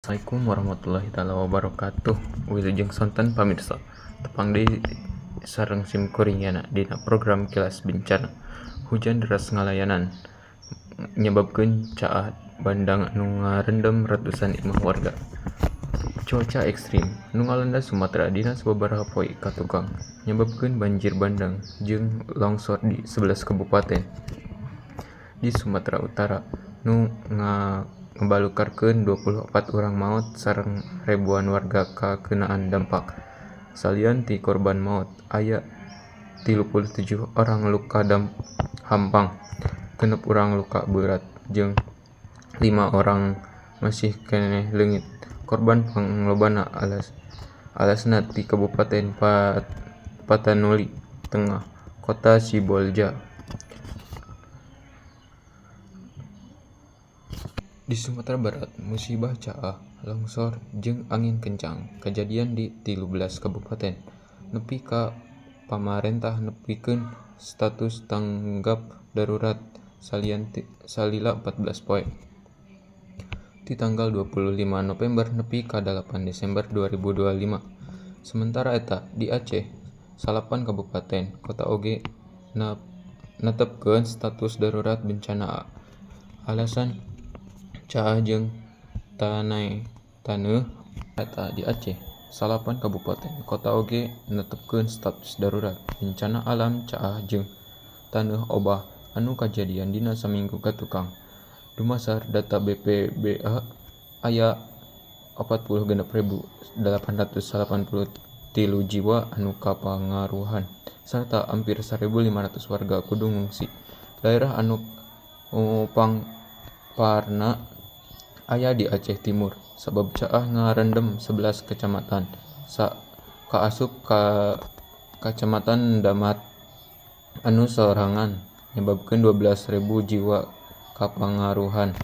Assalamualaikum warahmatullahi wabarakatuh. Wilujeng sonten pamirsa. Tepang deui sareng sim kuringna dina program Kilas Bencana. Hujan deras ngalayanan nyebabkeun caah bandang anu ngarendem ratusan imah warga. Cuaca ekstrim nu ngalanda Sumatera dina sababaraha poe ka tukang nyebabkeun banjir bandang jeung longsor di 11 kabupaten di Sumatera Utara nu ngabalukarkeun 24 urang maot sareng ribuan warga kakeunaan dampak. Salian ti korban maot, aya 37 orang luka hampang, 6 urang luka berat, jeung 5 orang masih keneh leungit. Korban panglobana alasna ti Kabupaten Patanuli Tengah, Kota Sibolga. Di Sumatera Barat, musibah caah, longsor, jeung angin kencang kajadian di 13 kabupaten. Nepi ka pamarentah nepikeun status tanggap darurat salila 14 poe. Ti tanggal 25 November nepi ka 8 Desember 2025. Sementara eta di Aceh, salapan kabupaten kota oge netepkeun status darurat bencana alasan caah jeung taneuh. Eta di Aceh, salapan kabupaten kota oge netepkeun status darurat bencana alam caah jeung taneuh obah anu kajadian dina saminggu ka tukang. Dumasar data BPBA aya 46.883 jiwa anu kapangaruhan sarta hampir 1.500 warga kudu ngungsi. Daerah anu pangparna aya di Aceh Timur sabab caah ngarendem 11 kecamatan kaasup ka Kacamatan Damat anu sorangan nyebabkeun 12.000 jiwa kapangaruhan.